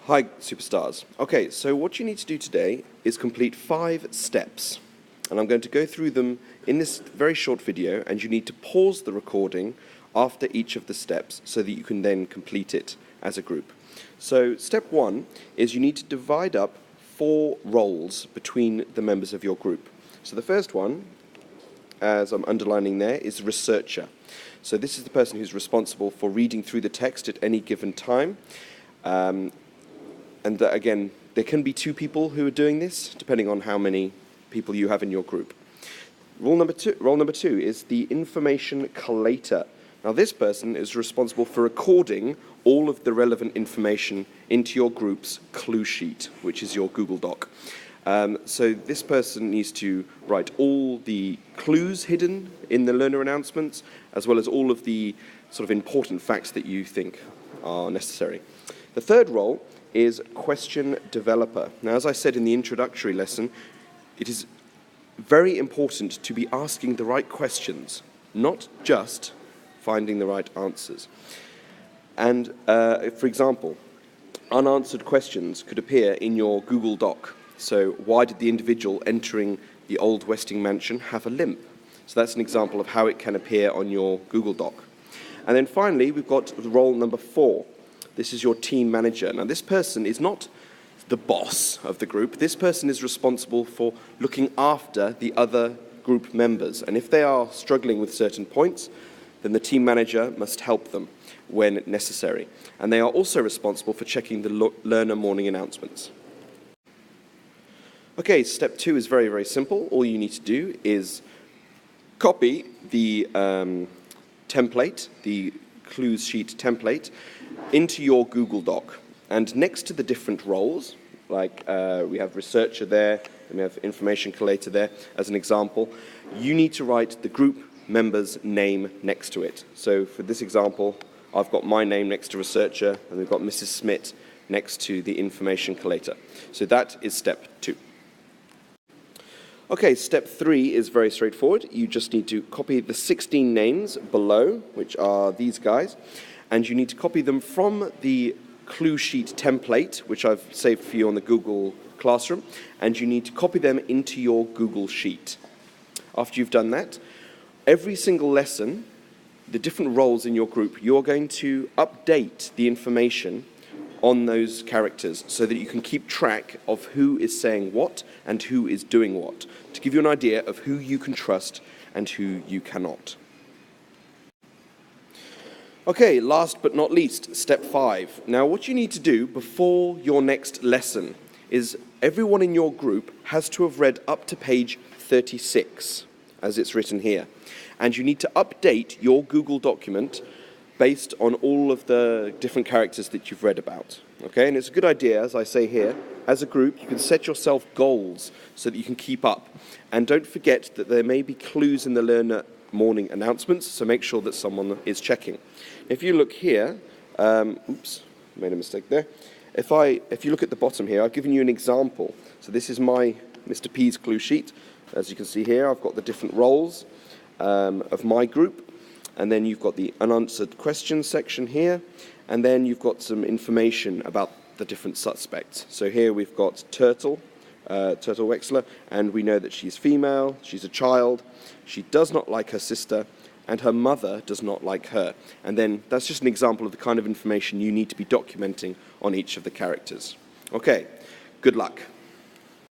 Hi, superstars. Okay, so what you need to do today is complete 5 steps. And I'm going to go through them in this very short video, and you need to pause the recording after each of the steps so that you can then complete it as a group. So step 1 is you need to divide up 4 roles between the members of your group. So the first one, as I'm underlining there, is researcher. So this is the person who's responsible for reading through the text at any given time. And again, there can be 2 people who are doing this, depending on how many people you have in your group. Role number two is the information collator. Now this person is responsible for recording all of the relevant information into your group's clue sheet, which is your Google Doc. So this person needs to write all the clues hidden in the learner announcements, as well as all of the sort of important facts that you think are necessary. The third role is question developer. Now, as I said in the introductory lesson, it is very important to be asking the right questions, not just finding the right answers. And for example, unanswered questions could appear in your Google Doc. So why did the individual entering the old Westing mansion have a limp? So that's an example of how it can appear on your Google Doc. And then finally, we've got role number 4. This is your team manager. Now, this person is not the boss of the group. This person is responsible for looking after the other group members. And if they are struggling with certain points, then the team manager must help them when necessary. And they are also responsible for checking the learner morning announcements. Okay, step 2 is very, very simple. All you need to do is copy the template, the clues sheet template, into your Google Doc. And next to the different roles, like we have researcher there, and we have information collator there, as an example, you need to write the group member's name next to it. So for this example, I've got my name next to researcher, and we've got Mrs. Smith next to the information collator. So that is step 2. Okay, step 3 is very straightforward. You just need to copy the 16 names below, which are these guys, and you need to copy them from the clue sheet template, which I've saved for you on the Google Classroom, and you need to copy them into your Google Sheet. After you've done that, every single lesson, the different roles in your group, you're going to update the information on those characters so that you can keep track of who is saying what and who is doing what, to give you an idea of who you can trust and who you cannot. Okay, last but not least, step 5. Now, what you need to do before your next lesson is everyone in your group has to have read up to page 36, as it's written here. And you need to update your Google document based on all of the different characters that you've read about. Okay, and it's a good idea, as I say here, as a group, you can set yourself goals so that you can keep up. And don't forget that there may be clues in the learner morning announcements, so make sure that someone is checking. If you look here, oops, made a mistake there. If you look at the bottom here, I've given you an example. So this is my Mr. P's clue sheet. As you can see here, I've got the different roles of my group, and then you've got the unanswered questions section here, and then you've got some information about the different suspects. So here we've got Turtle Wexler, and we know that she's female, she's a child, she does not like her sister, and her mother does not like her. And then that's just an example of the kind of information you need to be documenting on each of the characters. Okay, good luck.